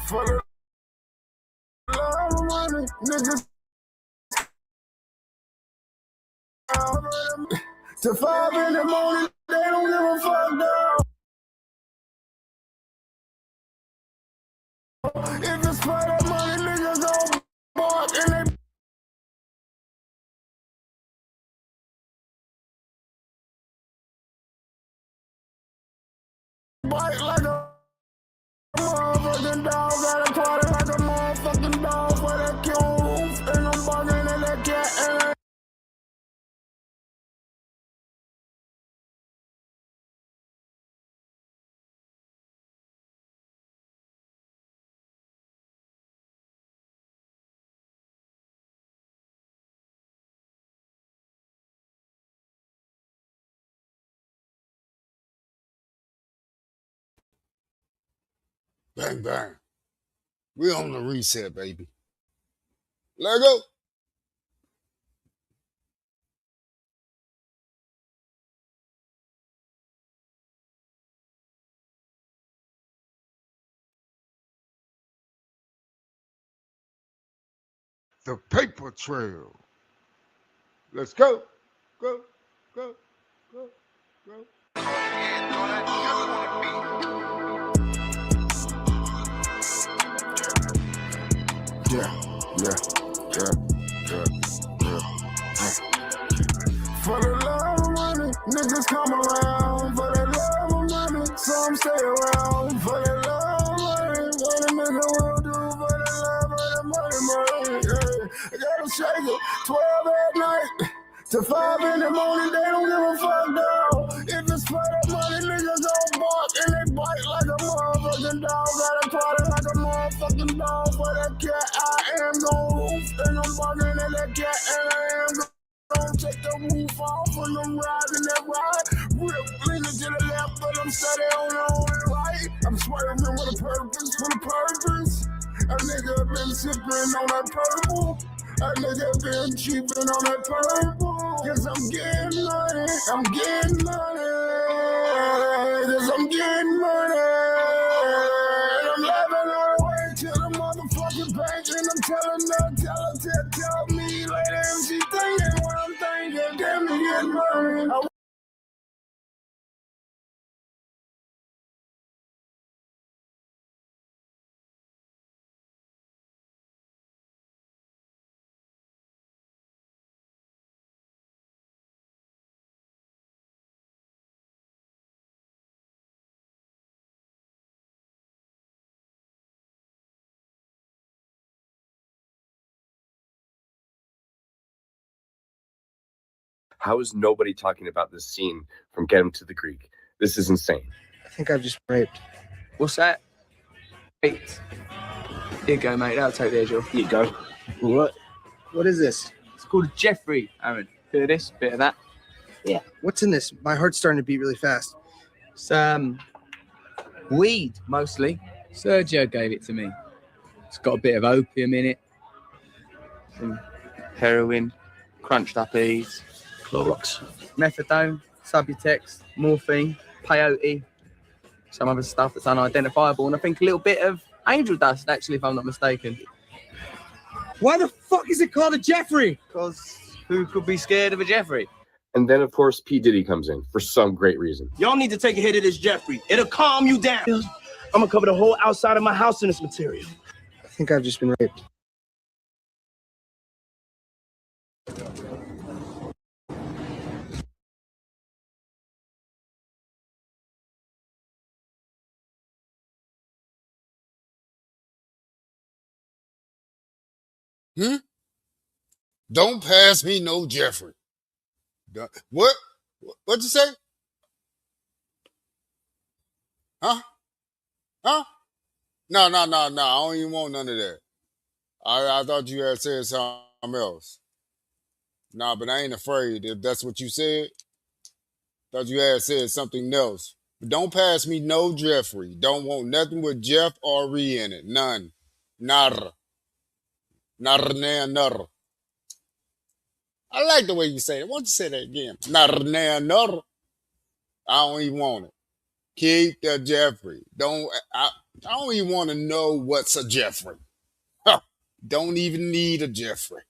For the love of money, niggas to 5 in the morning, they don't give a fuck now. If it's for that money, niggas gon' bark and they bite like a motherfucking dog. Gotta party like a motherfucking dog for that cube. And I'm barking at that cat and I bang bang. We on the reset, baby. Let go. The paper trail. Let's go. Go. Go. Go. Go. Yeah. For the love of money, niggas come around. For the love of money, some stay around. For the love of money, what a nigga will do for the love of the money. Yeah. I gotta shake it 12 at night to 5 in the morning. They don't give a fuck now. If it's for the money, niggas gon' bark and they bite like a motherfucking dog. Gotta party like a motherfucking dog for that cat. I am gon' roof and I'm barking at that cat and I am gon' take the roof off when I'm riding that ride. Real leaning to the left, but I'm steady on the only right. I'm swerving with a purpose. A nigga been sipping on that purple. A nigga been cheaping on that purple. Cause I'm getting money. Cause I'm getting money. And I'm laughing all the way to the motherfucking bank. And I'm telling her, tell me later if she thinking what I'm thinking. Damn me getting money. How is nobody talking about this scene from Get Him to the Greek? This is insane. I think I've just raped. What's that? Wait. Here you go, mate. That'll take the edge off. Here you go. What is this? It's called a Jeffrey, Aaron. Bit of this, bit of that. Yeah. What's in this? My heart's starting to beat really fast. It's weed, mostly. Sergio gave it to me. It's got a bit of opium in it. Some heroin, crunched up E's. Clorox. Methadone, Subutex, morphine, peyote, some other stuff that's unidentifiable, and I think a little bit of angel dust, actually, if I'm not mistaken. Why the fuck is it called a Jeffrey? Because who could be scared of a Jeffrey? And then, of course, P. Diddy comes in for some great reason. Y'all need to take a hit of this Jeffrey. It'll calm you down. I'm gonna cover the whole outside of my house in this material. I think I've just been raped. Don't pass me no Jeffrey. What? What'd you say? Huh? No. I don't even want none of that. I thought you had said something else. Nah, but I ain't afraid if that's what you said. Thought you had said something else. But don't pass me no Jeffrey. Don't want nothing with Jeff or Ree in it. None. Nada. Nada. I like the way you say it. Why don't you say that again? Nada. I don't even want it. Keep the Jeffrey. I don't even want to know what's a Jeffrey. Huh. Don't even need a Jeffrey.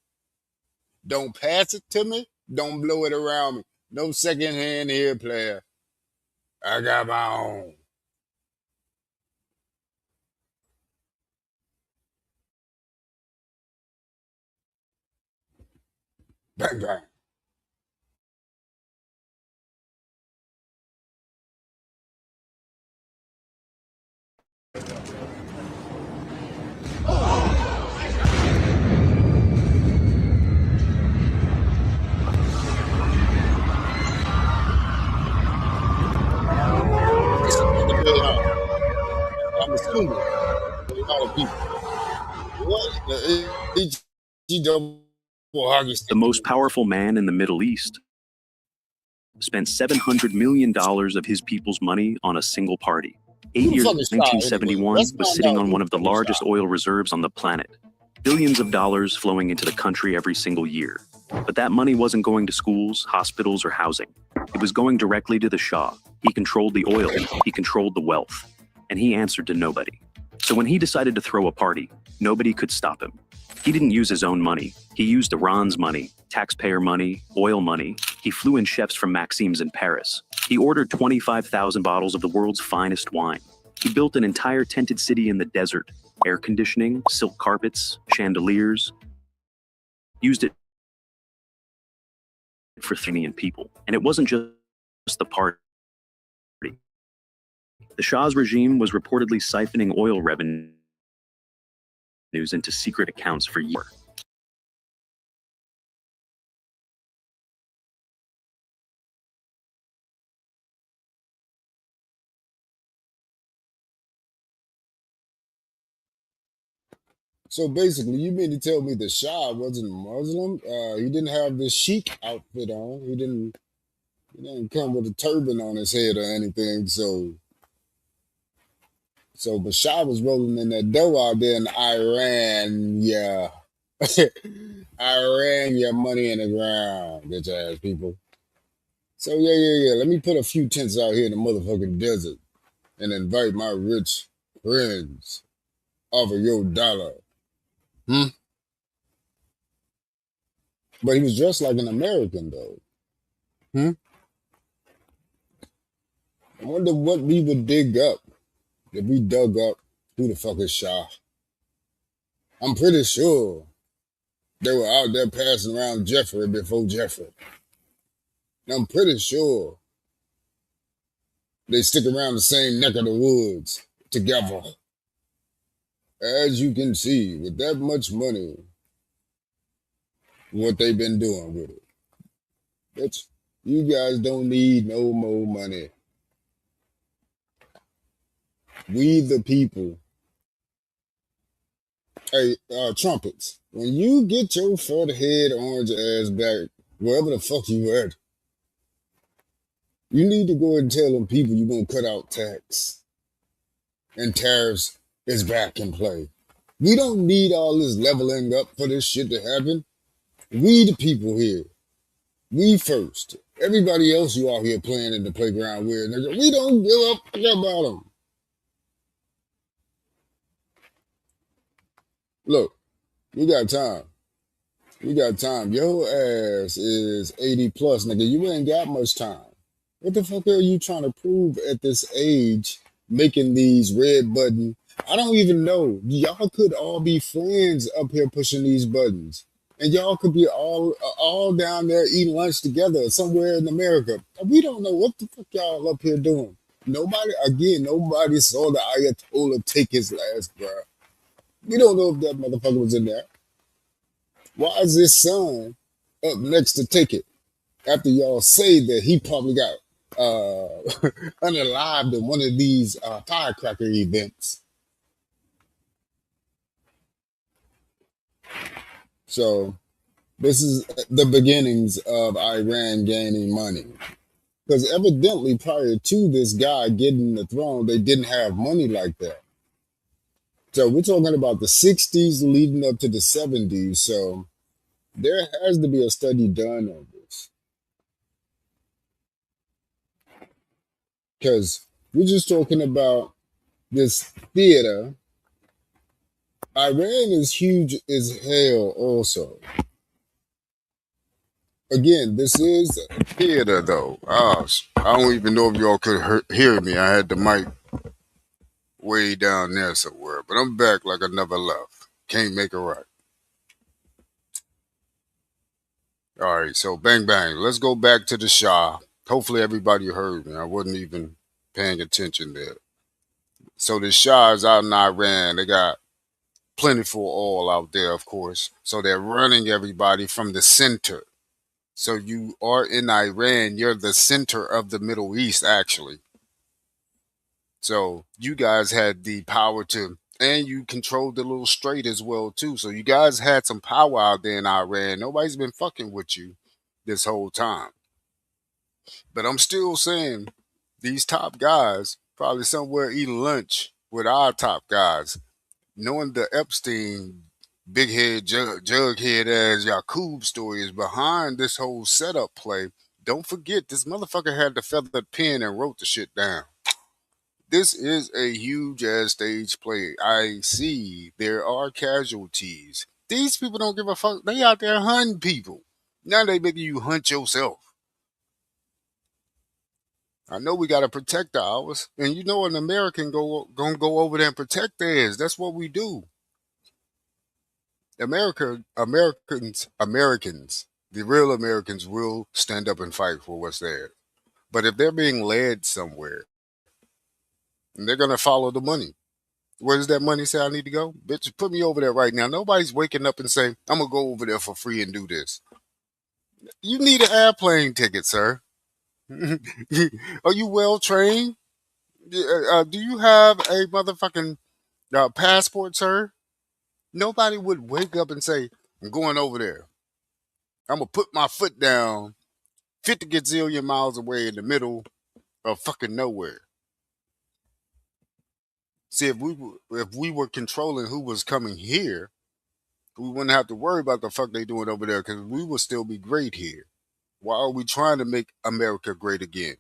Don't pass it to me. Don't blow it around me. No second hand here, player. I got my own. Bang, bang. This is the way I'm assuming a lot of people. What the double hockey stick? The most powerful man in the Middle East spent $700 million of his people's money on a single party. 8 years, 1971, was sitting on one of the largest oil reserves on the planet. Billions of dollars flowing into the country every single year. But that money wasn't going to schools, hospitals, or housing. It was going directly to the Shah. He controlled the oil, he controlled the wealth, and he answered to nobody. So when he decided to throw a party, nobody could stop him. He didn't use his own money. He used Iran's money, taxpayer money, oil money. He flew in chefs from Maxim's in Paris. He ordered 25,000 bottles of the world's finest wine. He built an entire tented city in the desert. Air conditioning, silk carpets, chandeliers. Used it for 3 million people. And it wasn't just the party. The Shah's regime was reportedly siphoning oil revenues into secret accounts for years. So basically, you mean to tell me the Shah wasn't Muslim? He didn't have this chic outfit on. He didn't come with a turban on his head or anything. So Bashar was rolling in that dough out there in Iran. Yeah. Iran your money in the ground, bitch ass people. So yeah. Let me put a few tents out here in the motherfucking desert and invite my rich friends. Offer your dollar. But he was dressed like an American though. I wonder what we would dig up if we dug up who the fuck is Shah. I'm pretty sure they were out there passing around Jeffrey before Jeffrey. And I'm pretty sure they stick around the same neck of the woods together. As you can see, with that much money, what they've been doing with it. Bitch, you guys don't need no more money. We the people. Hey, trumpets, when you get your fat head orange ass back, wherever the fuck you at, you need to go and tell them people you're going to cut out tax. And tariffs is back in play. We don't need all this leveling up for this shit to happen. We the people here. We first. Everybody else you out here playing in the playground with, nigga, we don't give a fuck about them. Look, we got time. We got time. Your ass is 80 plus, nigga. You ain't got much time. What the fuck are you trying to prove at this age making these red buttons? I don't even know. Y'all could all be friends up here pushing these buttons. And y'all could be all down there eating lunch together somewhere in America. We don't know what the fuck y'all up here doing. Nobody saw the Ayatollah take his last breath. We don't know if that motherfucker was in there. Why is his son up next to take it? After y'all say that he probably got unalived in one of these firecracker events. So this is the beginnings of Iran gaining money. Because evidently prior to this guy getting the throne, they didn't have money like that. So we're talking about the 60s leading up to the 70s. So there has to be a study done on this. because we're just talking about this theater. Iran is huge as hell also. Again, this is theater though. I don't even know if y'all could hear me. I had the mic way down there somewhere, but I'm back like I never left. Can't make it right. All right, so bang bang. Let's go back to the Shah. Hopefully everybody heard me. I wasn't even paying attention there. So the Shah is out in Iran. They got plentiful oil out there, of course. So they're running everybody from the center. So you are in Iran. You're the center of the Middle East, actually. So you guys had the power to, and you controlled the little strait as well too. So you guys had some power out there in Iran. Nobody's been fucking with you this whole time. But I'm still saying these top guys probably somewhere eating lunch with our top guys, knowing the Epstein big head jughead as Yakub story is behind this whole setup play. Don't forget this motherfucker had the feathered pen and wrote the shit down. This is a huge ass stage play. I see there are casualties. These people don't give a fuck. They out there hunting people. Now they making you hunt yourself. I know we gotta protect ours, and you know an American gonna go over there and protect theirs. That's what we do. Americans, the real Americans will stand up and fight for what's theirs. But if they're being led somewhere, they're gonna follow the money. Where does that money say I need to go? Bitch, put me over there right now. Nobody's waking up and saying, I'm gonna go over there for free and do this. You need an airplane ticket, sir. Are you well trained? Do you have a motherfucking passport, sir? Nobody would wake up and say, I'm going over there. I'm gonna put my foot down 50 gazillion miles away in the middle of fucking nowhere. See, if we were controlling who was coming here, we wouldn't have to worry about the fuck they doing over there because we would still be great here. Why are we trying to make America great again?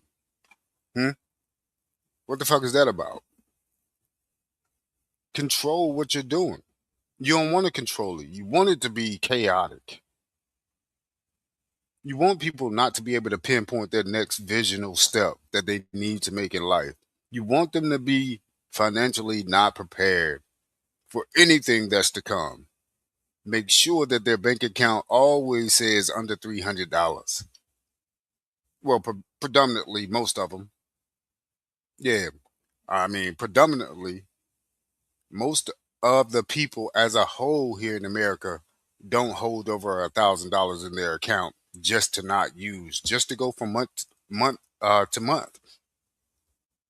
What the fuck is that about? Control what you're doing. You don't want to control it. You want it to be chaotic. You want people not to be able to pinpoint their next visional step that they need to make in life. You want them to be financially not prepared for anything that's to come. Make sure that their bank account always says under $300. Well, predominantly, most of them. Yeah, I mean, predominantly, most of the people as a whole here in America don't hold over $1,000 in their account just to not use, just to go from month to month.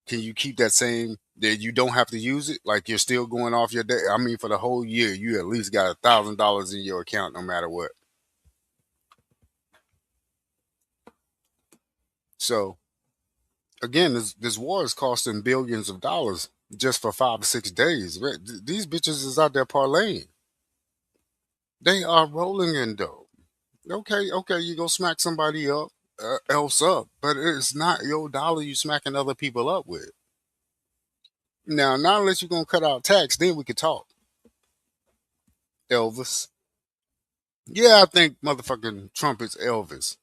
Can you keep that same that you don't have to use it? Like you're still going off your day. I mean, for the whole year, you at least got $1,000 in your account no matter what. So again, this war is costing billions of dollars just for 5 or 6 days. These bitches is out there parlaying. They are rolling in dough. Okay, you go smack somebody else up, but it's not your dollar you smacking other people up with. Now, not unless you're gonna cut out tax, then we could talk. Elvis. Yeah, I think motherfucking Trump is Elvis.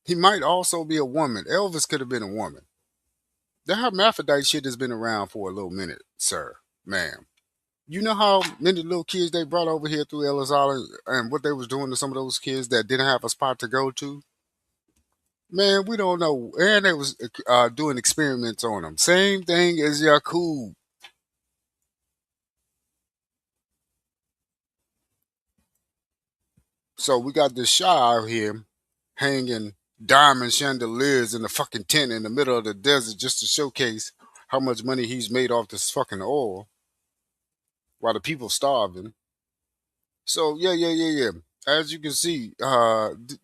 He might also be a woman. Elvis could have been a woman. The hermaphrodite shit has been around for a little minute, sir, ma'am. You know how many little kids they brought over here through Ellis Island and what they was doing to some of those kids that didn't have a spot to go to? Man, we don't know. And they was doing experiments on them. Same thing as Yakub. So we got this Shah out here hanging diamond chandeliers in the fucking tent in the middle of the desert just to showcase how much money he's made off this fucking oil while the people starving. So yeah. As you can see,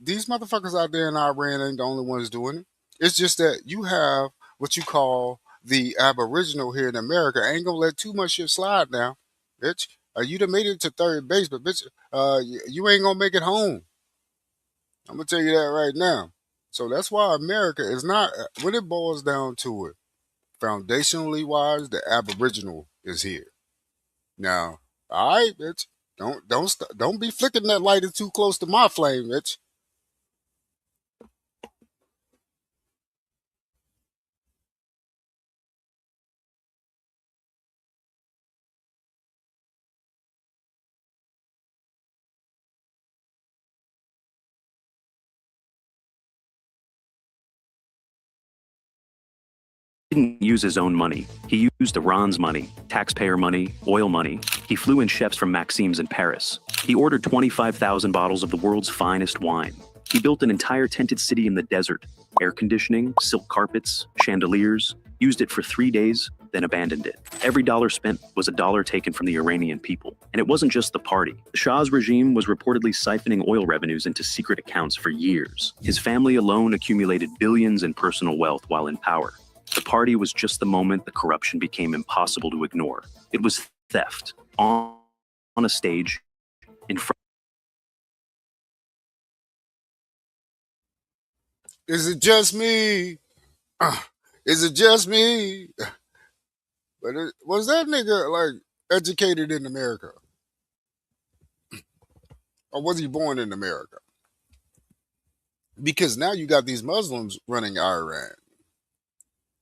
these motherfuckers out there in Iran ain't the only ones doing it. It's just that you have what you call the Aboriginal here in America. Ain't gonna let too much shit slide now, bitch. You done made it to third base, but bitch, you ain't gonna make it home. I'm gonna tell you that right now. So that's why America is not, when it boils down to it, Foundationally wise, the Aboriginal is here. Now, all right, bitch. Don't be flicking that lighter too close to my flame, bitch. Didn't use his own money. He used Iran's money, taxpayer money, oil money. He flew in chefs from Maxim's in Paris. He ordered 25,000 bottles of the world's finest wine. He built an entire tented city in the desert. Air conditioning, silk carpets, chandeliers. Used it for 3 days, then abandoned it. Every dollar spent was a dollar taken from the Iranian people. And it wasn't just the party. The Shah's regime was reportedly siphoning oil revenues into secret accounts for years. His family alone accumulated billions in personal wealth while in power. The party was just the moment the corruption became impossible to ignore. It was theft, on a stage, in front. Is it just me? Is it just me? But was that nigga like educated in America? Or was he born in America? Because now you got these Muslims running Iran.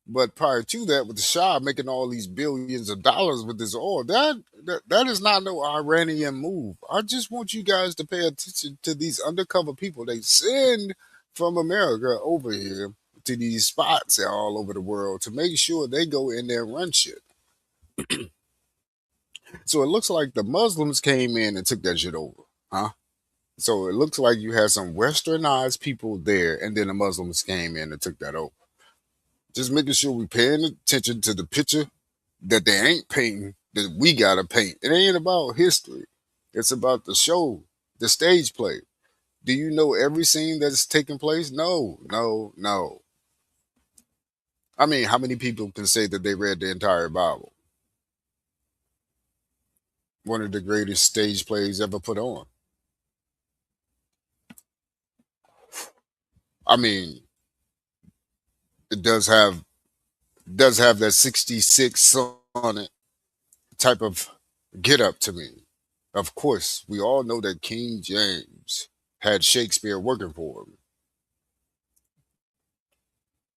But prior to that, with the Shah making all these billions of dollars with this oil, that is not no Iranian move. I just want you guys to pay attention to these undercover people they send from America over here to these spots all over the world to make sure they go in there and run shit. So it looks like the Muslims came in and took that shit over, huh? So it looks like you had some westernized people there, and then the Muslims came in and took that over. Just making sure we paying attention to the picture that they ain't painting, that we gotta paint. It ain't about history. It's about the show, the stage play. Do you know every scene that's taking place? No, no, no. I mean, how many people can say that they read the entire Bible? One of the greatest stage plays ever put on. I mean, it does have that 66 on it type of get up to me. Of course, we all know that King James had Shakespeare working for him.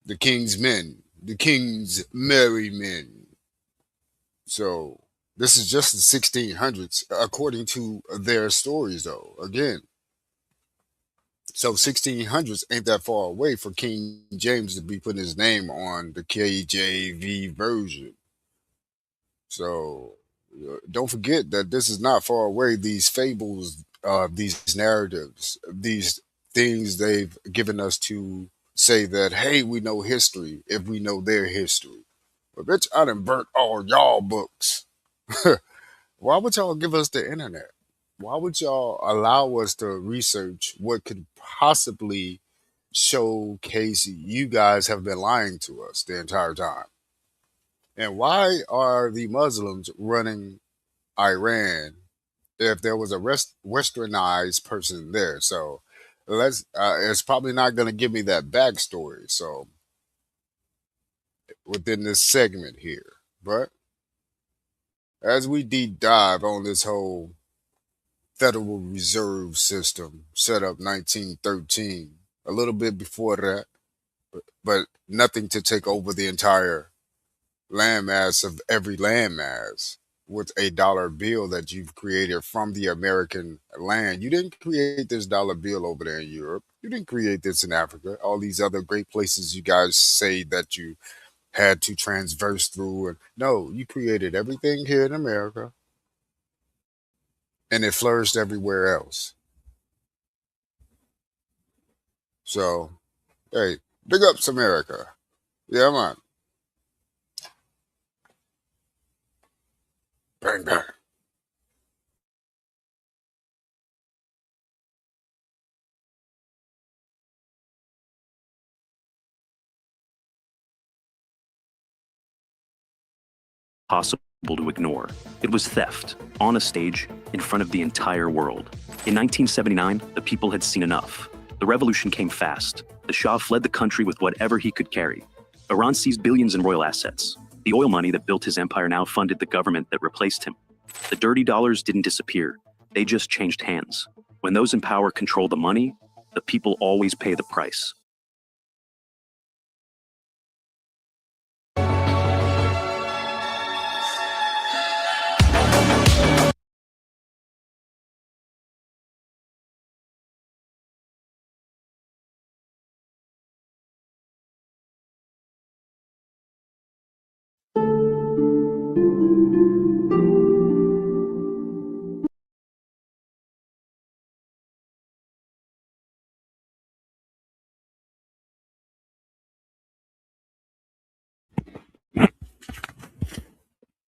The king's men, the king's merry men. So this is just the 1600s, according to their stories, though. Again, so 1600s ain't that far away for King James to be putting his name on the KJV version. So don't forget that this is not far away. These fables, these narratives, these things they've given us to say that, hey, we know history if we know their history. But bitch, I done burnt all y'all books. Why would y'all give us the internet? Why would y'all allow us to research what could possibly showcase you guys have been lying to us the entire time? And why are the Muslims running Iran if there was a westernized person there? So it's probably not going to give me that backstory. So within this segment here, but as we deep dive on this whole Federal Reserve System set up 1913, a little bit before that, but nothing to take over the entire landmass of every landmass with a dollar bill that you've created from the American land. You didn't create this dollar bill over there in Europe. You didn't create this in Africa. All these other great places you guys say that you had to transverse through. And no, you created everything here in America, and it flourished everywhere else. So, hey, big ups America. Yeah, man. Bang, bang. Possible to ignore. It was theft, on a stage, in front of the entire world. In 1979, the people had seen enough. The revolution came fast. The Shah fled the country with whatever he could carry. Iran seized billions in royal assets. The oil money that built his empire now funded the government that replaced him. The dirty dollars didn't disappear. They just changed hands. When those in power control the money, the people always pay the price.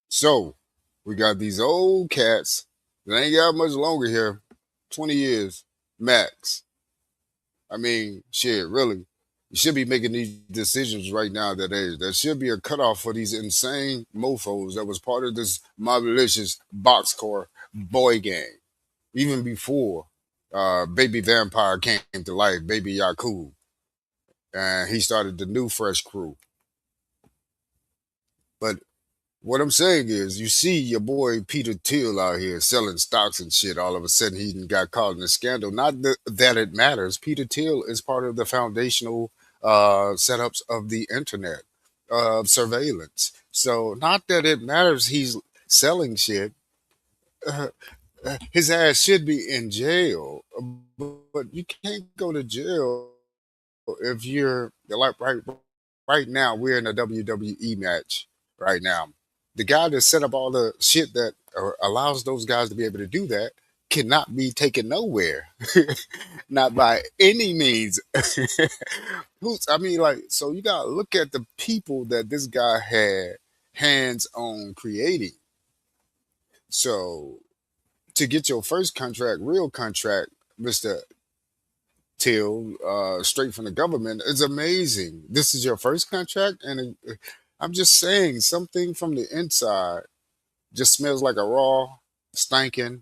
So we got these old cats that ain't got much longer here, 20 years max. I mean, shit, really. You should be making these decisions right now at that age. There should be a cutoff for these insane mofos that was part of this malicious boxcar boy gang, even before Baby Vampire came to life, Baby Yakub, and he started the new fresh crew. But what I'm saying is, you see your boy Peter Thiel out here selling stocks and shit. All of a sudden, he got caught in a scandal. Not that it matters. Peter Thiel is part of the foundational setups of the internet, surveillance. So, not that it matters. He's selling shit. Uh, his ass should be in jail, but you can't go to jail if you're like right now. We're in a WWE match right now. The guy that set up all the shit that allows those guys to be able to do that cannot be taken nowhere, not by any means. I mean, like, so you gotta look at the people that this guy had hands on creating. So to get your first contract, real contract, Mister Till, straight from the government, is amazing. This is your first contract, and I'm just saying, something from the inside just smells like a raw, stinking,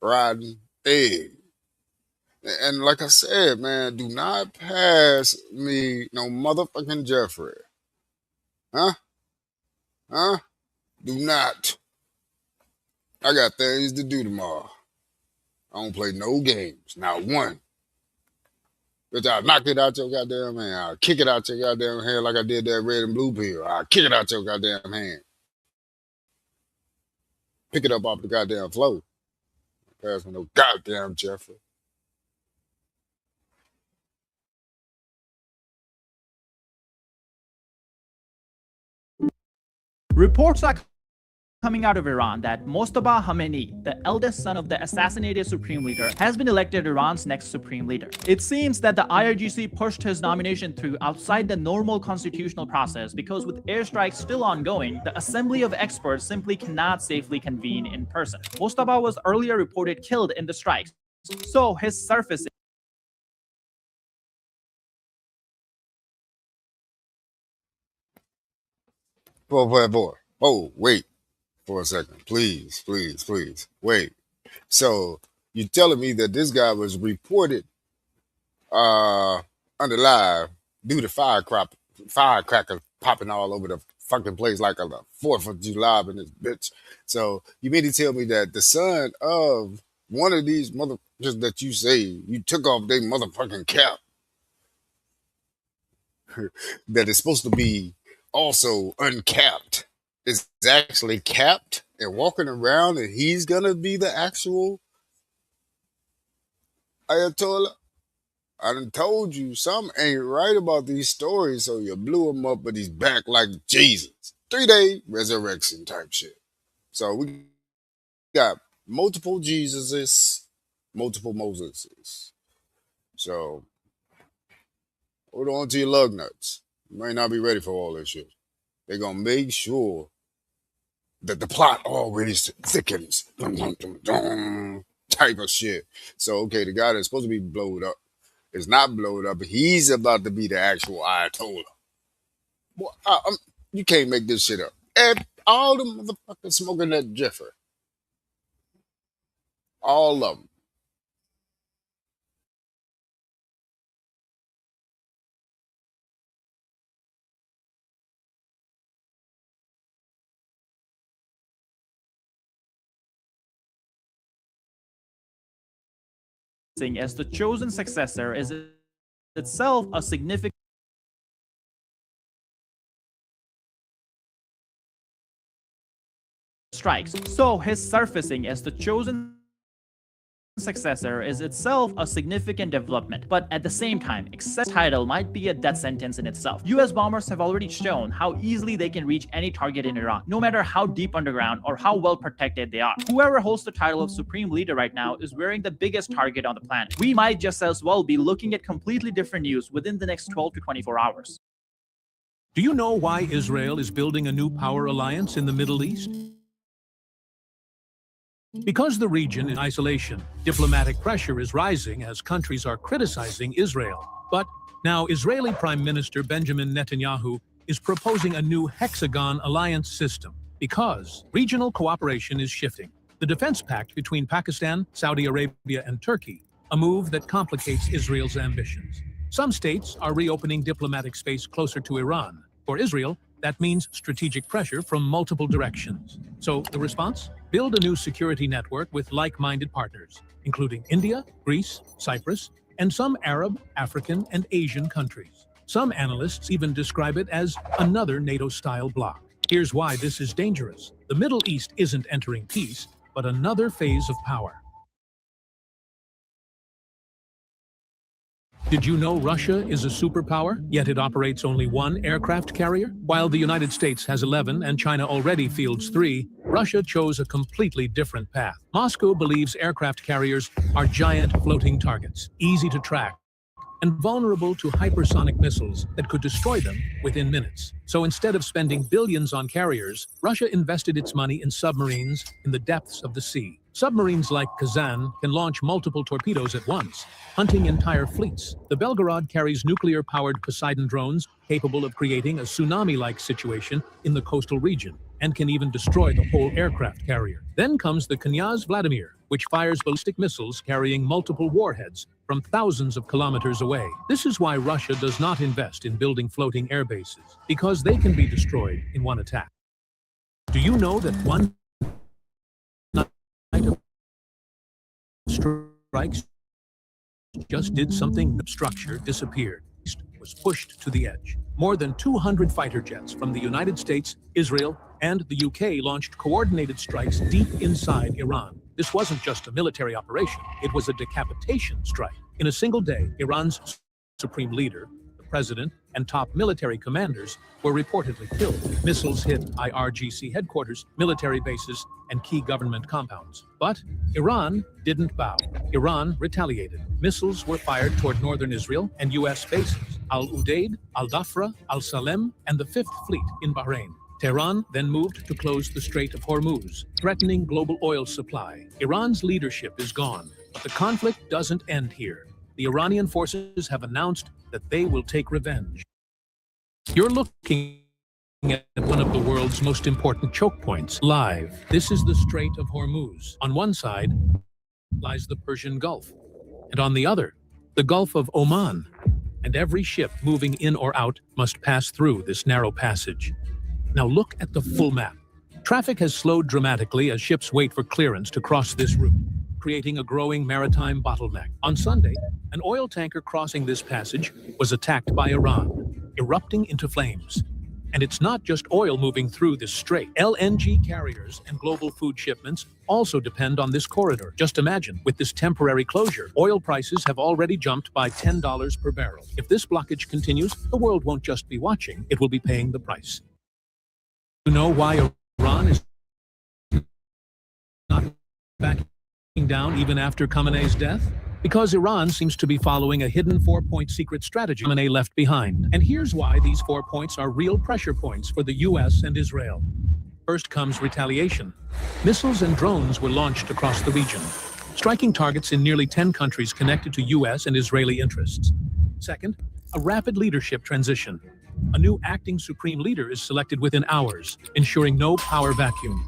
rotten egg. And like I said, man, do not pass me no motherfucking Jeffrey. Huh? Huh? Do not. I got things to do tomorrow. I don't play no games. Not one. Bitch, I'll knock it out your goddamn hand. I'll kick it out your goddamn hand like I did that red and blue pill. I'll kick it out your goddamn hand. Pick it up off the goddamn floor. Pass me no goddamn Jeffrey. Reports are coming out of Iran that Mojtaba Khamenei, the eldest son of the assassinated supreme leader, has been elected Iran's next supreme leader. It seems that the IRGC pushed his nomination through outside the normal constitutional process because with airstrikes still ongoing, the assembly of experts simply cannot safely convene in person. Mojtaba was earlier reported killed in the strikes, so his surface Boy. Oh, wait for a second. Please, please, please. Wait. So you're telling me that this guy was reported under live due to firecrackers popping all over the fucking place like on the 4th of July in this bitch. So you mean to tell me that the son of one of these motherfuckers that you say you took off their motherfucking cap that is supposed to be also uncapped is actually capped and walking around, and he's gonna be the actual Ayatollah? I done told you something ain't right about these stories, so you blew him up, but he's back like Jesus. 3-day resurrection type shit. So we got multiple Jesuses, multiple Moseses. So hold on to your lug nuts. You might not be ready for all this shit. They're gonna make sure that the plot always thickens. Dun, dun, dun, dun, type of shit. So okay, the guy that's supposed to be blowed up is not blowed up. He's about to be the actual Ayatollah. Boy, you can't make this shit up. And all the motherfuckers smoking that Jeffrey. All of them. as the chosen successor is itself a significant strikes. So his surfacing as the chosen successor is itself a significant development, but at the same time, excess title might be a death sentence in itself. US bombers have already shown how easily they can reach any target in Iran, no matter how deep underground or how well protected they are. Whoever holds the title of Supreme Leader right now is wearing the biggest target on the planet. We might just as well be looking at completely different news within the next 12 to 24 hours. Do you know why Israel is building a new power alliance in the Middle East? Because the region is in isolation, diplomatic pressure is rising as countries are criticizing Israel. But now Israeli Prime Minister Benjamin Netanyahu is proposing a new hexagon alliance system because regional cooperation is shifting. The defense pact between Pakistan, Saudi Arabia, and Turkey, a move that complicates Israel's ambitions. Some states are reopening diplomatic space closer to Iran. For Israel, that means strategic pressure from multiple directions. So the response? Build a new security network with like-minded partners, including India, Greece, Cyprus, and some Arab, African, and Asian countries. Some analysts even describe it as another NATO-style bloc. Here's why this is dangerous. The Middle East isn't entering peace, but another phase of power. Did you know Russia is a superpower, yet it operates only one aircraft carrier? While the United States has 11 and China already fields 3, Russia chose a completely different path. Moscow believes aircraft carriers are giant floating targets, easy to track, and vulnerable to hypersonic missiles that could destroy them within minutes. So instead of spending billions on carriers, Russia invested its money in submarines in the depths of the sea. Submarines like Kazan can launch multiple torpedoes at once, hunting entire fleets. The Belgorod carries nuclear-powered Poseidon drones capable of creating a tsunami-like situation in the coastal region and can even destroy the whole aircraft carrier. Then comes the Knyaz Vladimir, which fires ballistic missiles carrying multiple warheads from thousands of kilometers away. This is why Russia does not invest in building floating air bases, because they can be destroyed in one attack. Do you know that one night of strikes just did something? The structure disappeared, was pushed to the edge. More than 200 fighter jets from the United States, Israel, and the UK launched coordinated strikes deep inside Iran. This wasn't just a military operation, it was a decapitation strike. In a single day, Iran's supreme leader, the president, and top military commanders were reportedly killed. Missiles hit IRGC headquarters, military bases, and key government compounds. But Iran didn't bow. Iran retaliated. Missiles were fired toward northern Israel and U.S. bases, Al-Udeid, Al-Dhafra, Al-Salem, and the Fifth Fleet in Bahrain. Tehran then moved to close the Strait of Hormuz, threatening global oil supply. Iran's leadership is gone, but the conflict doesn't end here. The Iranian forces have announced that they will take revenge. You're looking at one of the world's most important choke points live. This is the Strait of Hormuz. On one side lies the Persian Gulf, and on the other, the Gulf of Oman. And every ship moving in or out must pass through this narrow passage. Now look at the full map. Traffic has slowed dramatically as ships wait for clearance to cross this route, creating a growing maritime bottleneck. On Sunday, an oil tanker crossing this passage was attacked by Iran, erupting into flames. And it's not just oil moving through this strait. LNG carriers and global food shipments also depend on this corridor. Just imagine, with this temporary closure, oil prices have already jumped by $10 per barrel. If this blockage continues, the world won't just be watching, it will be paying the price. You know why Iran is not backing down even after Khamenei's death? Because Iran seems to be following a hidden 4-point secret strategy Khamenei left behind. And here's why these 4 points are real pressure points for the US and Israel. First comes retaliation. Missiles and drones were launched across the region, striking targets in nearly 10 countries connected to US and Israeli interests. Second, a rapid leadership transition. A new acting supreme leader is selected within hours, ensuring no power vacuum.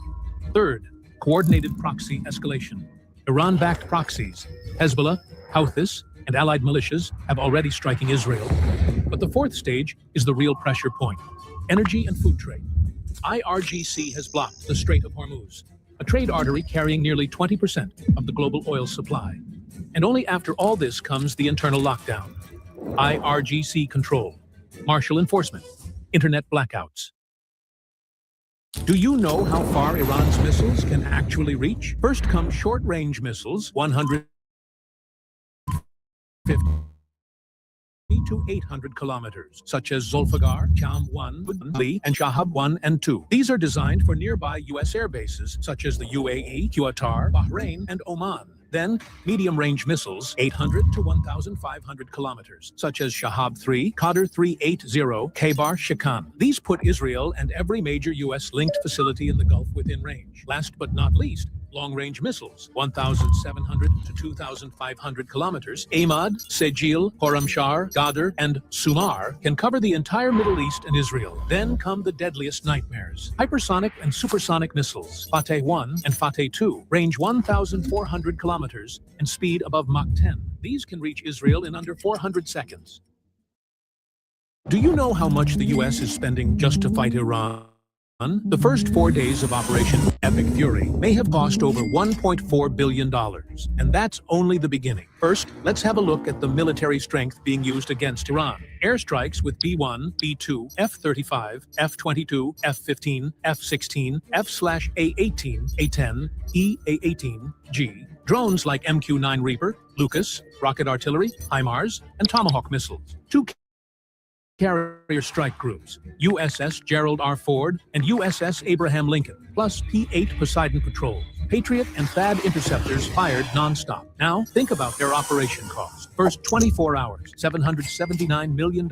Third, coordinated proxy escalation. Iran-backed proxies, Hezbollah, Houthis, and allied militias have already striking Israel. But the fourth stage is the real pressure point: energy and food trade. IRGC has blocked the Strait of Hormuz, a trade artery carrying nearly 20% of the global oil supply. And only after all this comes the internal lockdown. IRGC control, martial enforcement, internet blackouts. Do you know how far Iran's missiles can actually reach? First come short-range missiles, 150 to 800 kilometers, such as Zulfiqar, Cham-1, and Shahab-1 and 2. These are designed for nearby U.S. air bases, such as the UAE, Qatar, Bahrain, and Oman. Then, medium-range missiles, 800 to 1,500 kilometers, such as Shahab-3, Qadr 380, Khaybar Shikan. These put Israel and every major U.S.-linked facility in the Gulf within range. Last but not least, long-range missiles, 1,700 to 2,500 kilometers. Ahmad, Sejil, Khorramshahr, Ghadir, and Sumar can cover the entire Middle East and Israel. Then come the deadliest nightmares. Hypersonic and supersonic missiles, Fateh 1 and Fateh 2, range 1,400 kilometers and speed above Mach 10. These can reach Israel in under 400 seconds. Do you know how much the U.S. is spending just to fight Iran? The first 4 days of Operation Epic Fury may have cost over $1.4 billion, and that's only the beginning. First, let's have a look at the military strength being used against Iran. Airstrikes with B-1, B-2, F-35, F-22, F-15, F-16, F/A-18, A-10, E, A-18, G, drones like MQ-9 Reaper, Lucas, rocket artillery, HIMARS, and Tomahawk missiles. 2 carrier strike groups, USS Gerald R. Ford and USS Abraham Lincoln, plus P-8 Poseidon Patrol. Patriot and THAAD interceptors fired non-stop. Now, think about their operation cost. First 24 hours, $779 million.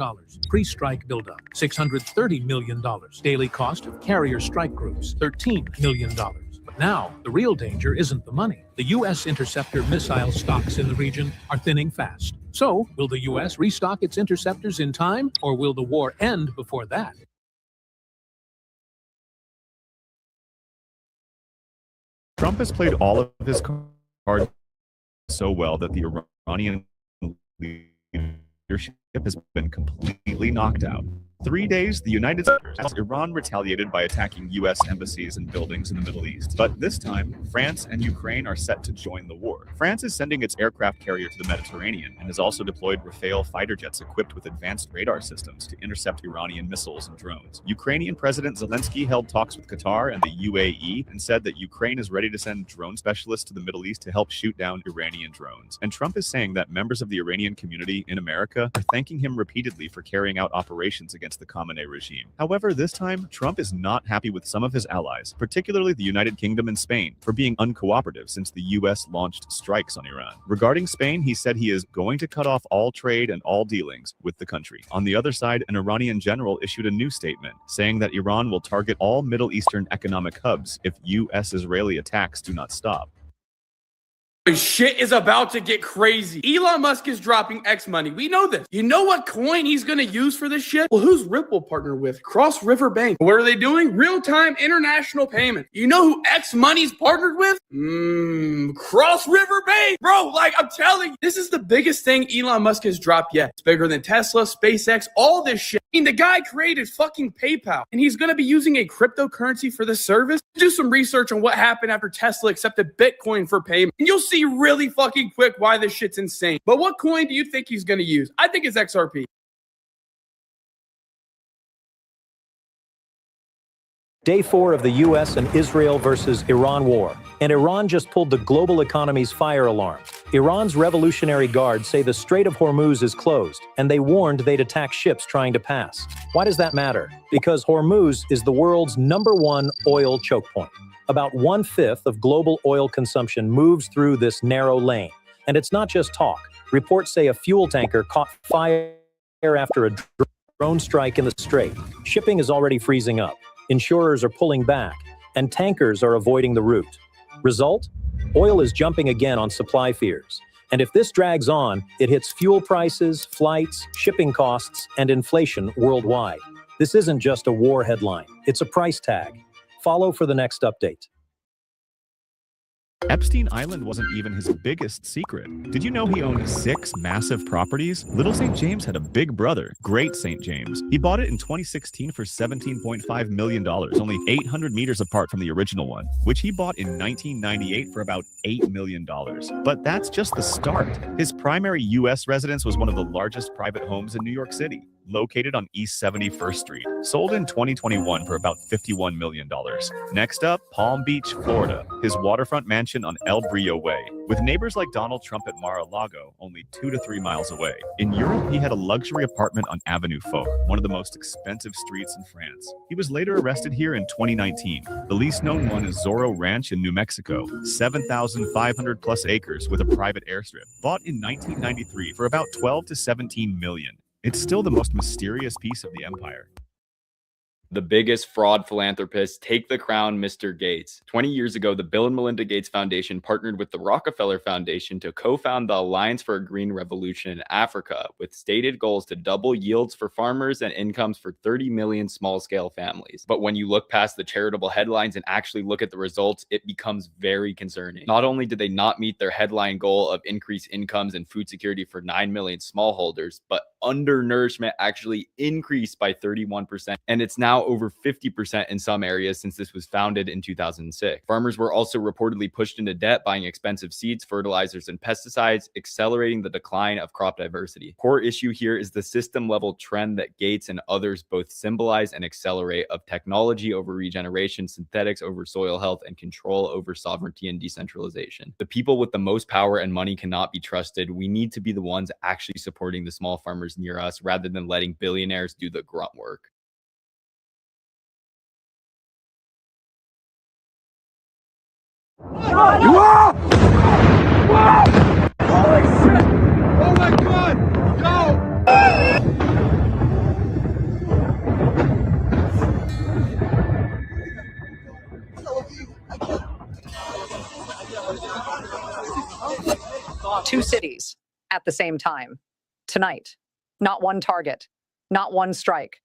Pre-strike buildup, $630 million. Daily cost of carrier strike groups, $13 million. But now, the real danger isn't the money. The U.S. interceptor missile stocks in the region are thinning fast. So, will the U.S. restock its interceptors in time, or will the war end before that? Trump has played all of his cards so well that the Iranian leadership has been completely knocked out. 3 days, the United States, Iran retaliated by attacking U.S. embassies and buildings in the Middle East. But this time, France and Ukraine are set to join the war. France is sending its aircraft carrier to the Mediterranean and has also deployed Rafale fighter jets equipped with advanced radar systems to intercept Iranian missiles and drones. Ukrainian President Zelensky held talks with Qatar and the UAE and said that Ukraine is ready to send drone specialists to the Middle East to help shoot down Iranian drones. And Trump is saying that members of the Iranian community in America are thanking him repeatedly for carrying out operations against the Khamenei regime. However, this time, Trump is not happy with some of his allies, particularly the United Kingdom and Spain, for being uncooperative since the U.S. launched strikes on Iran. Regarding Spain, he said he is going to cut off all trade and all dealings with the country. On the other side, an Iranian general issued a new statement saying that Iran will target all Middle Eastern economic hubs if U.S.-Israeli attacks do not stop. Shit is about to get crazy. Elon Musk is dropping X money. We know this. You know what coin he's going to use for this shit? Well, who's Ripple partnered with? Cross River Bank. What are they doing? Real-time international payment. You know who X money's partnered with? Cross River Bank. Bro, like I'm telling you, this is the biggest thing Elon Musk has dropped yet. It's bigger than Tesla, SpaceX, all this shit. I mean, the guy created fucking PayPal, and he's going to be using a cryptocurrency for the service. Do some research on what happened after Tesla accepted Bitcoin for payment, and you'll see really fucking quick why this shit's insane. But what coin do you think he's going to use? I think it's XRP. Day 4 of the U.S. and Israel versus Iran war. And Iran just pulled the global economy's fire alarm. Iran's Revolutionary Guard say the Strait of Hormuz is closed, and they warned they'd attack ships trying to pass. Why does that matter? Because Hormuz is the world's #1 oil choke point. About 1/5 of global oil consumption moves through this narrow lane. And it's not just talk. Reports say a fuel tanker caught fire after a drone strike in the strait. Shipping is already freezing up. Insurers are pulling back, and tankers are avoiding the route. Result? Oil is jumping again on supply fears. And if this drags on, it hits fuel prices, flights, shipping costs, and inflation worldwide. This isn't just a war headline. It's a price tag. Follow for the next update. Epstein Island wasn't even his biggest secret. Did you know he owned 6 massive properties? Little St. James had a big brother, Great St. James. He bought it in 2016 for $17.5 million, only 800 meters apart from the original one, which he bought in 1998 for about $8 million. But that's just the start. His primary U.S. residence was one of the largest private homes in New York City, located on East 71st Street, sold in 2021 for about $51 million. Next up, Palm Beach, Florida, his waterfront mansion on El Brillo Way, with neighbors like Donald Trump at Mar-a-Lago only 2 to 3 miles away. In Europe, he had a luxury apartment on Avenue Foch, one of the most expensive streets in France. He was later arrested here in 2019. The least known one is Zorro Ranch in New Mexico, 7,500 plus acres with a private airstrip, bought in 1993 for about 12 to 17 million. It's still the most mysterious piece of the empire. The biggest fraud philanthropist, take the crown, Mr. Gates. 20 years ago, the Bill and Melinda Gates Foundation partnered with the Rockefeller Foundation to co-found the Alliance for a Green Revolution in Africa, with stated goals to double yields for farmers and incomes for 30 million small-scale families. But when you look past the charitable headlines and actually look at the results, it becomes very concerning. Not only did they not meet their headline goal of increased incomes and food security for 9 million smallholders, but undernourishment actually increased by 31%, and it's now over 50% in some areas since this was founded in 2006. Farmers were also reportedly pushed into debt buying expensive seeds, fertilizers, and pesticides, accelerating the decline of crop diversity. Core issue here is the system-level trend that Gates and others both symbolize and accelerate of technology over regeneration, synthetics over soil health, and control over sovereignty and decentralization. The people with the most power and money cannot be trusted. We need to be the ones actually supporting the small farmers near us rather than letting billionaires do the grunt work. You are! Holy shit! Oh my god! Two cities at the same time. Tonight. Not one target. Not one strike.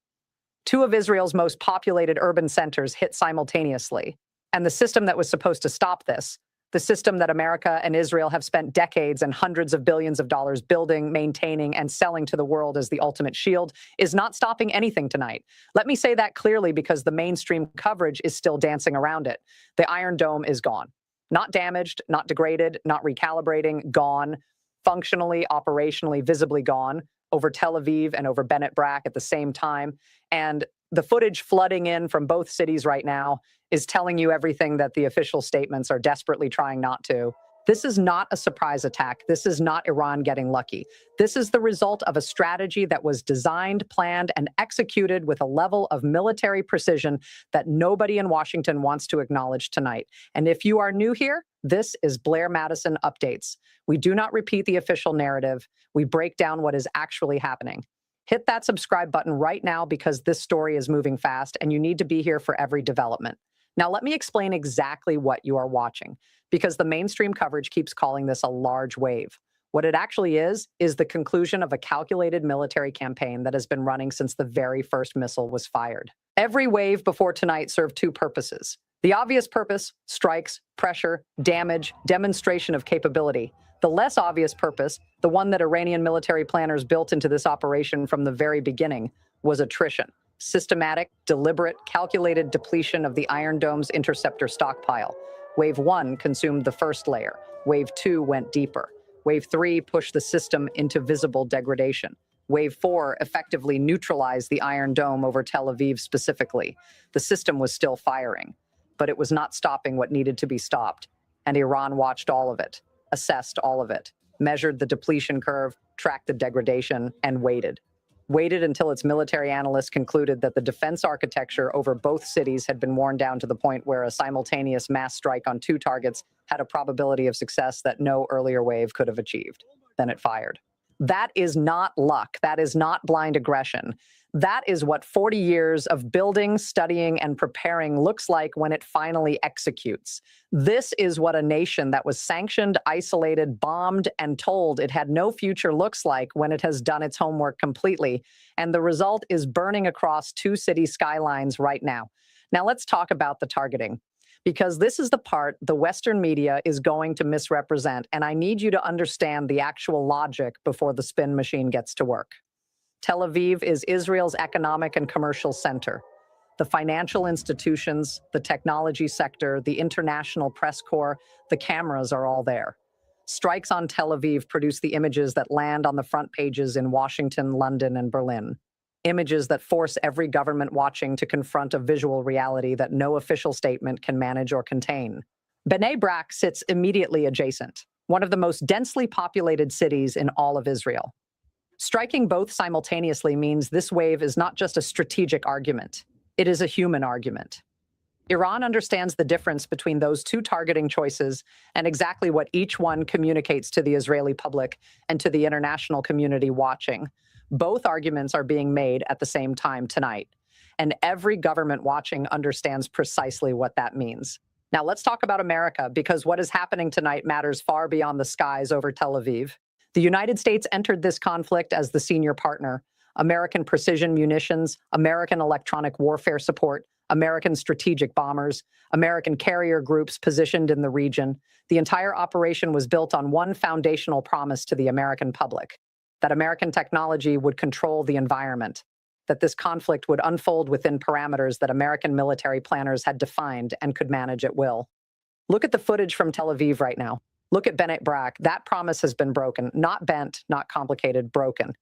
Two of Israel's most populated urban centers hit simultaneously. And the system that was supposed to stop this, the system that America and Israel have spent decades and hundreds of billions of dollars building, maintaining, and selling to the world as the ultimate shield, is not stopping anything tonight. Let me say that clearly because the mainstream coverage is still dancing around it. The Iron Dome is gone. Not damaged, not degraded, not recalibrating, gone. Functionally, operationally, visibly gone over Tel Aviv and over Bennett Brak at the same time. And the footage flooding in from both cities right now is telling you everything that the official statements are desperately trying not to. This is not a surprise attack. This is not Iran getting lucky. This is the result of a strategy that was designed, planned, and executed with a level of military precision that nobody in Washington wants to acknowledge tonight. And if you are new here, this is Blair Madison Updates. We do not repeat the official narrative. We break down what is actually happening. Hit that subscribe button right now because this story is moving fast and you need to be here for every development. Now, let me explain exactly what you are watching, because the mainstream coverage keeps calling this a large wave. What it actually is the conclusion of a calculated military campaign that has been running since the very first missile was fired. Every wave before tonight served two purposes. The obvious purpose, strikes, pressure, damage, demonstration of capability. The less obvious purpose, the one that Iranian military planners built into this operation from the very beginning, was attrition. Systematic, deliberate, calculated depletion of the Iron Dome's interceptor stockpile. Wave 1 consumed the first layer. Wave 2 went deeper. Wave 3 pushed the system into visible degradation. Wave 4 effectively neutralized the Iron Dome over Tel Aviv specifically. The system was still firing, but it was not stopping what needed to be stopped. And Iran watched all of it, assessed all of it, measured the depletion curve, tracked the degradation, and waited. Waited until its military analysts concluded that the defense architecture over both cities had been worn down to the point where a simultaneous mass strike on two targets had a probability of success that no earlier wave could have achieved. Then it fired. That is not luck. That is not blind aggression. That is what 40 years of building, studying, and preparing looks like when it finally executes. This is what a nation that was sanctioned, isolated, bombed, and told it had no future looks like when it has done its homework completely. And the result is burning across two city skylines right now. Now let's talk about the targeting. because this is the part the Western media is going to misrepresent, and I need you to understand the actual logic before the spin machine gets to work. Tel Aviv is Israel's economic and commercial center. The financial institutions, the technology sector, the international press corps, the cameras are all there. Strikes on Tel Aviv produce the images that land on the front pages in Washington, London, and Berlin. Images that force every government watching to confront a visual reality that no official statement can manage or contain. Bnei Brak sits immediately adjacent, one of the most densely populated cities in all of Israel. Striking both simultaneously means this wave is not just a strategic argument. It is a human argument. Iran understands the difference between those two targeting choices and exactly what each one communicates to the Israeli public and to the international community watching. Both arguments are being made at the same time tonight, and every government watching understands precisely what that means. Now let's talk about America, because what is happening tonight matters far beyond the skies over Tel Aviv. The United States entered this conflict as the senior partner. American precision munitions, American electronic warfare support, American strategic bombers, American carrier groups positioned in the region. The entire operation was built on one foundational promise to the American public: that American technology would control the environment, that this conflict would unfold within parameters that American military planners had defined and could manage at will. Look at the footage from Tel Aviv right now. Look at Bnei Brak. That promise has been broken, not bent, not complicated, broken.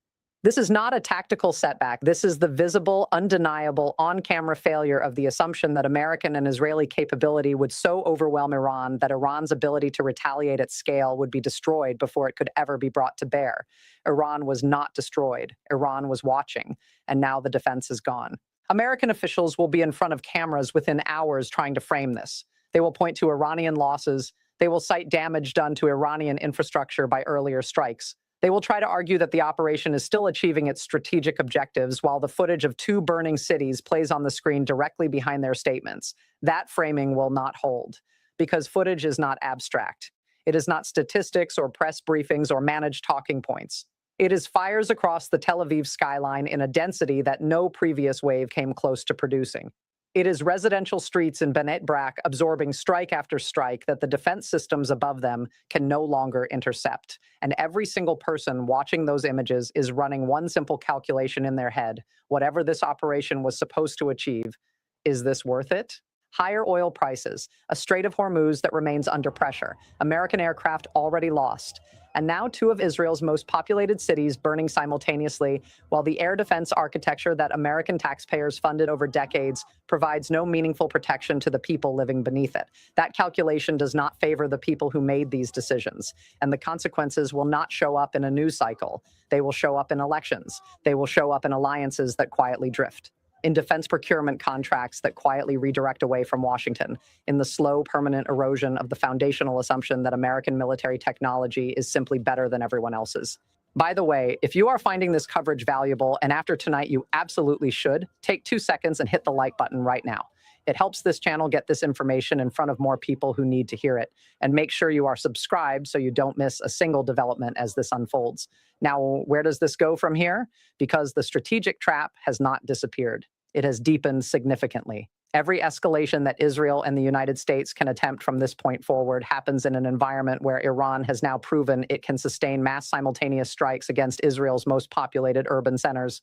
This is not a tactical setback. This is the visible, undeniable, on-camera failure of the assumption that American and Israeli capability would so overwhelm Iran that Iran's ability to retaliate at scale would be destroyed before it could ever be brought to bear. Iran was not destroyed. Iran was watching, and now the defense is gone. American officials will be in front of cameras within hours trying to frame this. They will point to Iranian losses. They will cite damage done to Iranian infrastructure by earlier strikes. They will try to argue that the operation is still achieving its strategic objectives while the footage of two burning cities plays on the screen directly behind their statements. That framing will not hold, because footage is not abstract. It is not statistics or press briefings or managed talking points. It is fires across the Tel Aviv skyline in a density that no previous wave came close to producing. It is residential streets in Bnei Brak absorbing strike after strike that the defense systems above them can no longer intercept. And every single person watching those images is running one simple calculation in their head. Whatever this operation was supposed to achieve, is this worth it? Higher oil prices, a Strait of Hormuz that remains under pressure, American aircraft already lost, and now two of Israel's most populated cities burning simultaneously, while the air defense architecture that American taxpayers funded over decades provides no meaningful protection to the people living beneath it. That calculation does not favor the people who made these decisions, and the consequences will not show up in a news cycle. They will show up in elections. They will show up in alliances that quietly drift, in defense procurement contracts that quietly redirect away from Washington, in the slow, permanent erosion of the foundational assumption that American military technology is simply better than everyone else's. By the way, if you are finding this coverage valuable, and after tonight you absolutely should, take 2 seconds and hit the like button right now. It helps this channel get this information in front of more people who need to hear it. And make sure you are subscribed so you don't miss a single development as this unfolds. Now, where does this go from here? Because the strategic trap has not disappeared. It has deepened significantly. Every escalation that Israel and the United States can attempt from this point forward happens in an environment where Iran has now proven it can sustain mass simultaneous strikes against Israel's most populated urban centers,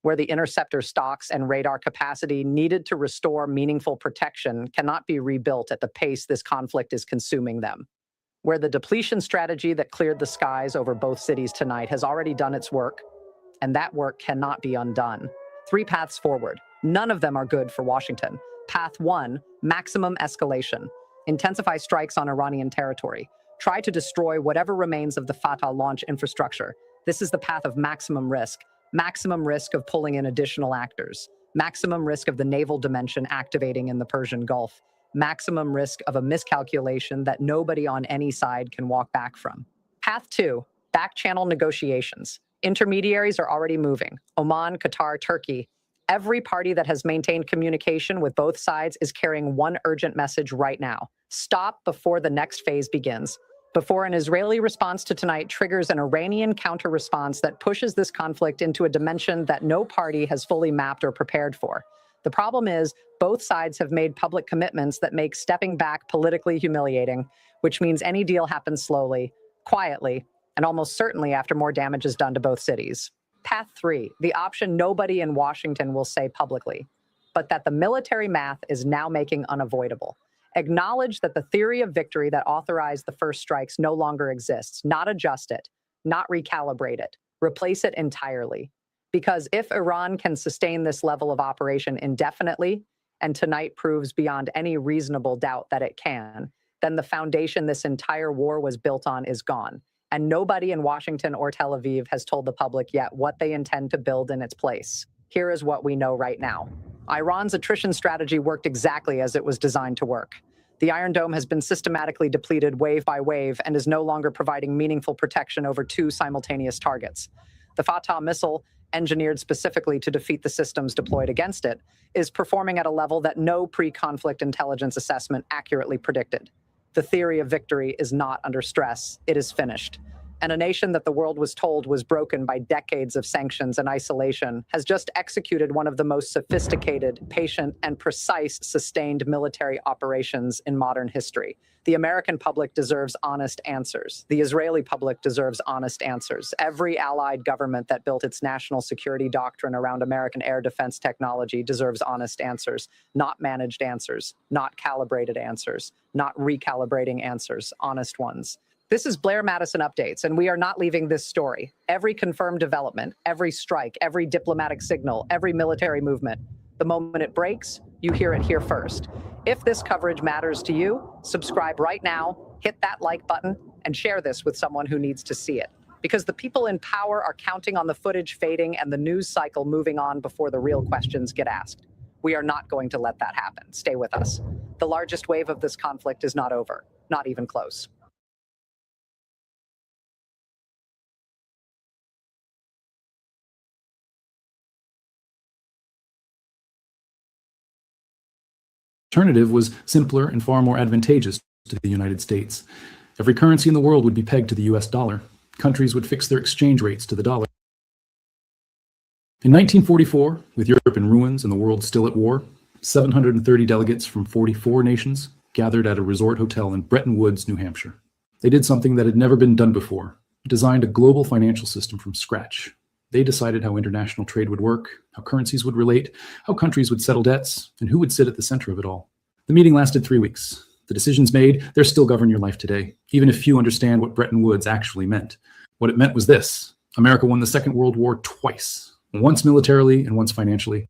where the interceptor stocks and radar capacity needed to restore meaningful protection cannot be rebuilt at the pace this conflict is consuming them, where the depletion strategy that cleared the skies over both cities tonight has already done its work, and that work cannot be undone. 3 paths forward. None of them are good for Washington. Path 1, maximum escalation. Intensify strikes on Iranian territory. Try to destroy whatever remains of the Fatah launch infrastructure. This is the path of maximum risk. Maximum risk of pulling in additional actors. Maximum risk of the naval dimension activating in the Persian Gulf. Maximum risk of a miscalculation that nobody on any side can walk back from. Path 2, back-channel negotiations. Intermediaries are already moving. Oman, Qatar, Turkey. Every party that has maintained communication with both sides is carrying one urgent message right now. Stop before the next phase begins. Before an Israeli response to tonight triggers an Iranian counter-response that pushes this conflict into a dimension that no party has fully mapped or prepared for. The problem is both sides have made public commitments that make stepping back politically humiliating, which means any deal happens slowly, quietly, and almost certainly after more damage is done to both cities. Path 3, the option nobody in Washington will say publicly, but that the military math is now making unavoidable. Acknowledge that the theory of victory that authorized the first strikes no longer exists, not adjust it, not recalibrate it, replace it entirely. Because if Iran can sustain this level of operation indefinitely, and tonight proves beyond any reasonable doubt that it can, then the foundation this entire war was built on is gone. And nobody in Washington or Tel Aviv has told the public yet what they intend to build in its place. Here is what we know right now. Iran's attrition strategy worked exactly as it was designed to work. The Iron Dome has been systematically depleted wave by wave and is no longer providing meaningful protection over two simultaneous targets. The Fatah missile, engineered specifically to defeat the systems deployed against it, is performing at a level that no pre-conflict intelligence assessment accurately predicted. The theory of victory is not under stress, it is finished. And a nation that the world was told was broken by decades of sanctions and isolation has just executed one of the most sophisticated, patient, and precise sustained military operations in modern history. The American public deserves honest answers. The Israeli public deserves honest answers. Every allied government that built its national security doctrine around American air defense technology deserves honest answers, not managed answers, not calibrated answers, not recalibrating answers, honest ones. This is Blair Madison Updates, and we are not leaving this story. Every confirmed development, every strike, every diplomatic signal, every military movement, the moment it breaks, you hear it here first. If this coverage matters to you, subscribe right now, hit that like button, and share this with someone who needs to see it. Because the people in power are counting on the footage fading and the news cycle moving on before the real questions get asked. We are not going to let that happen. Stay with us. The largest wave of this conflict is not over, not even close. Alternative was simpler and far more advantageous to the United States. Every currency in the world would be pegged to the US dollar. Countries would fix their exchange rates to the dollar. In 1944, with Europe in ruins and the world still at war, 730 delegates from 44 nations gathered at a resort hotel in Bretton Woods, New Hampshire. They did something that had never been done before, designed a global financial system from scratch. They decided how international trade would work, how currencies would relate, how countries would settle debts, and who would sit at the center of it all. The meeting lasted 3 weeks. The decisions made, they still govern your life today, even if few understand what Bretton Woods actually meant. What it meant was this: America won the Second World War twice, once militarily and once financially.